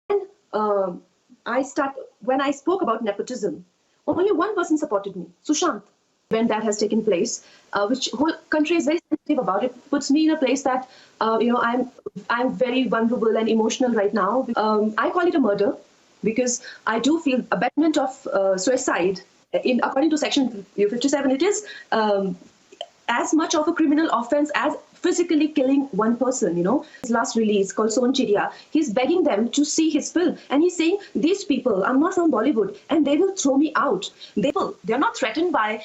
And when I spoke about nepotism, only one person supported me, Sushant. When that has taken place, which whole country is very sensitive about, it puts me in a place that I'm very vulnerable and emotional right now. I call it a murder because I do feel abetment of suicide. In according to Section 57, it is as much of a criminal offense as physically killing one person. His last release called Son Chidiya, he's begging them to see his film, and he's saying, these people, I'm not from Bollywood, and they will throw me out. They're not threatened by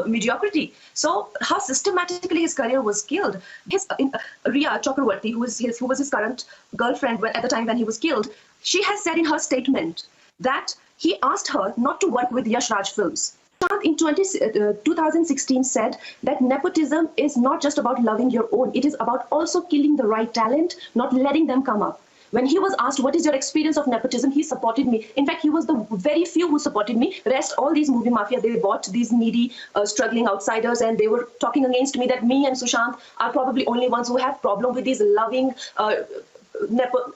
mediocrity. So how systematically his career was killed. Riya Chakravarti, who was his current girlfriend at the time when he was killed, she has said in her statement that he asked her not to work with Yash Raj films. In 2016 said that nepotism is not just about loving your own, it is about also killing the right talent, not letting them come up. When he was asked, what is your experience of nepotism, he supported me. In fact, he was the very few who supported me. Rest, all these movie mafia, they bought these needy, struggling outsiders, and they were talking against me that me and Sushant are probably only ones who have problem with these loving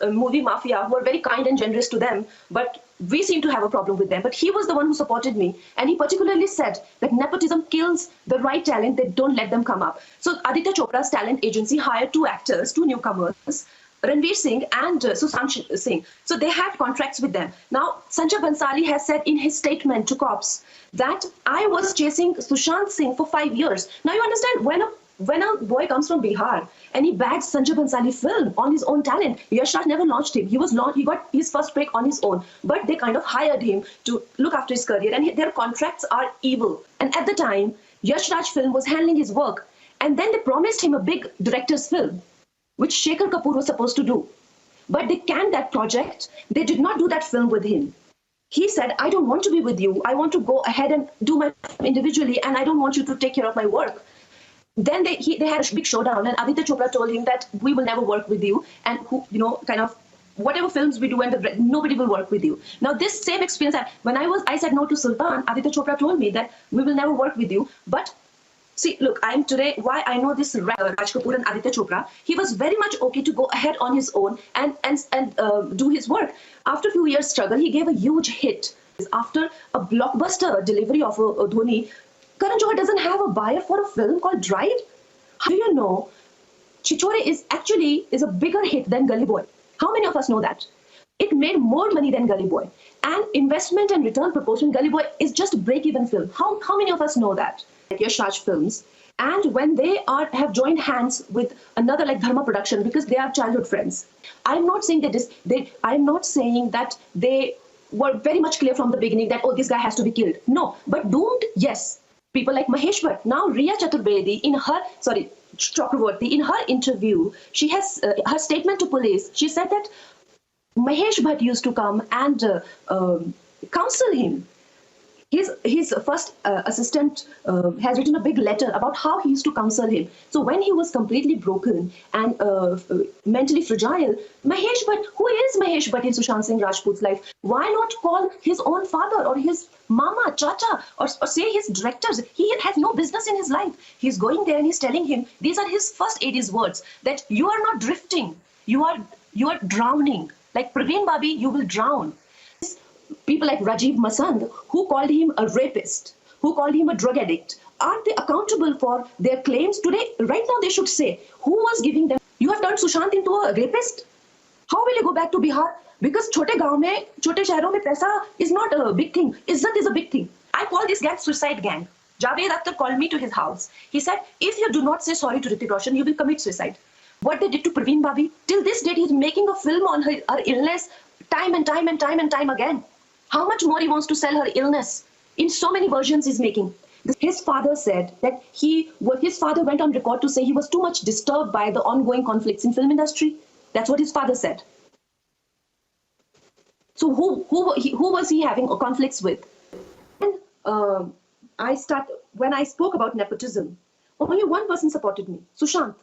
movie mafia who are very kind and generous to them, but we seem to have a problem with them. But he was the one who supported me, and he particularly said that nepotism kills the right talent, they don't let them come up. So Aditya Chopra's talent agency hired two actors, two newcomers, Ranveer Singh and Sushant Singh. So they had contracts with them. Now, Sanjay Bansali has said in his statement to cops that I was chasing Sushant Singh for 5 years. Now you understand, when a boy comes from Bihar and he bags Sanjay Bansali film on his own talent, Yash Raj never launched him. He got his first break on his own, but they kind of hired him to look after his career, and their contracts are evil. And at the time, Yash Raj film was handling his work, and then they promised him a big director's film, which Shekhar Kapoor was supposed to do. But they canned that project. They did not do that film with him. He said, I don't want to be with you. I want to go ahead and do my film individually, and I don't want you to take care of my work. Then they had a big showdown, and Aditya Chopra told him that we will never work with you, and whatever films we do, and nobody will work with you. Now this same experience, when I said no to Sultan, Aditya Chopra told me that we will never work with you. But see, look, why I know this Raj Kapoor and Aditya Chopra, he was very much okay to go ahead on his own and do his work. After a few years struggle, he gave a huge hit. After a blockbuster delivery of a Dhoni, Karan Johar doesn't have a buyer for a film called Drive. How do you know Chichore is a bigger hit than Gully Boy? How many of us know that? It made more money than Gully Boy. And investment and return proportion, Gully Boy is just a break-even film. How many of us know that? Like Yash Raj films. And when they have joined hands with another like Dharma production, because they are childhood friends. I'm not saying that they were very much clear from the beginning that, oh, this guy has to be killed. No, but doomed, yes. People like Mahesh Bhatt. Now Riya Chaturvedi Chakravarti, in her interview, she has her statement to police. She said that Mahesh Bhatt used to come and counsel him. His first assistant has written a big letter about how he used to counsel him. So when he was completely broken and mentally fragile, Mahesh Bhatt, who is Mahesh Bhatt in Sushant Singh Rajput's life? Why not call his own father or his mama, chacha, or say his directors? He has no business in his life. He's going there and he's telling him, these are his first AD's words, that you are not drifting, you are drowning. Like Praveen Babi, you will drown. People like Rajiv Masand, who called him a rapist, who called him a drug addict, aren't they accountable for their claims today? Right now, they should say, who was giving them? You have turned Sushant into a rapist? How will you go back to Bihar? Because chote gaon mein, chote shehron mein paisa is not a big thing. Izzat is a big thing. I call this gang suicide gang. Javed Akhtar called me to his house. He said, if you do not say sorry to Hrithik Roshan, you will commit suicide. What they did to Praveen Babi, till this date, he's making a film on her illness time and time again. How much more he wants to sell her illness? In so many versions he's making. His father said that his father went on record to say he was too much disturbed by the ongoing conflicts in film industry. That's what his father said. So who was he having conflicts with? And when I spoke about nepotism, only one person supported me, Sushant.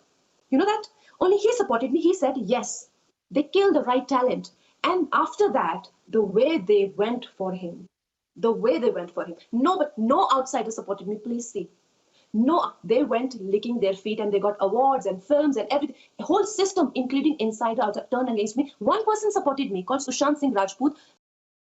You know that? Only he supported me. He said, yes, they killed the right talent. And after that, the way they went for him, no outsider supported me. Please see. No, they went licking their feet and they got awards and films and everything. A whole system, including inside out, turned against me. One person supported me called Sushant Singh Rajput.